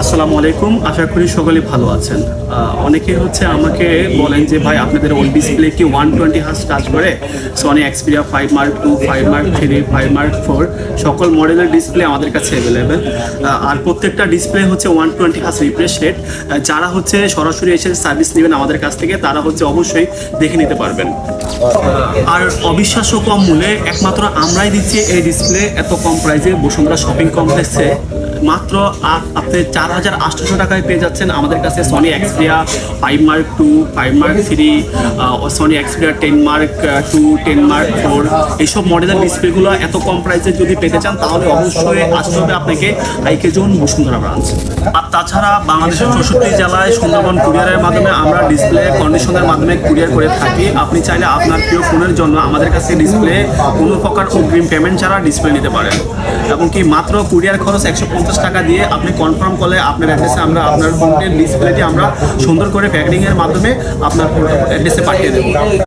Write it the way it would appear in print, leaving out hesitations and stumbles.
আসসালামু আলাইকুম, আশা করি সকলেই ভালো আছেন। অনেকে আমাকে বলেন যে ভাই আপনাদের ওই ডিসপ্লে কি 120 হার্জ টাচ করে? Sony Xperia 5 mark 2, 5 mark 3, 5 mark 4 সকল মডেলের ডিসপ্লে আমাদের কাছে অ্যাভেলেবেল। আর প্রত্যেকটা ডিসপ্লে 120 হার্জ রিফ্রেশ রেট। যারা সরাসরি এসে সার্ভিস নেবেন আমাদের কাছ থেকে তারা অবশ্যই দেখে নিতে পারবেন। আর অবিশ্বাস্য কম মূল্যে একমাত্র আমরাই দিচ্ছি এই ডিসপ্লে এত কম প্রাইসে বসুন্ধরা শপিং কমপ্লেক্সে। মাত্র আপনি 4,800 টাকায় পেয়ে যাচ্ছেন আমাদের কাছে Sony Xperia 5 mark 2, 5 mark 3, Sony Xperia 10 mark 2, 10 mark 4 এইসব মডেলের ডিসপ্লেগুলো এত কম প্রাইসে যদি পেতে চান তাহলে অবশ্যই আসতে হবে আপনাকে আইকে জোন বসুন্ধরা ব্রাঞ্চ। আর তাছাড়া বাংলাদেশের 64 জেলায় সুন্দরবন কুরিয়ারের মাধ্যমে আমরা ডিসপ্লে কন্ডিশনের মাধ্যমে কুরিয়ার করে থাকি। আপনি চাইলে আপনার প্রিয় ফোনের জন্য আমাদের কাছে ডিসপ্লে কোনো প্রকার অগ্রিম পেমেন্ট ছাড়া ডিসপ্লে নিতে পারেন, এবং কি মাত্র কুরিয়ার খরচ 150 টাকা দিয়ে আপনি কনফার্ম করলে আপনার অ্যাড্রেসে আমরা আপনার ফোনের ডিসপ্লেটি আমরা সুন্দর করে প্যাকেটিংয়ের মাধ্যমে আপনার অ্যাড্রেসে পাঠিয়ে দেবো।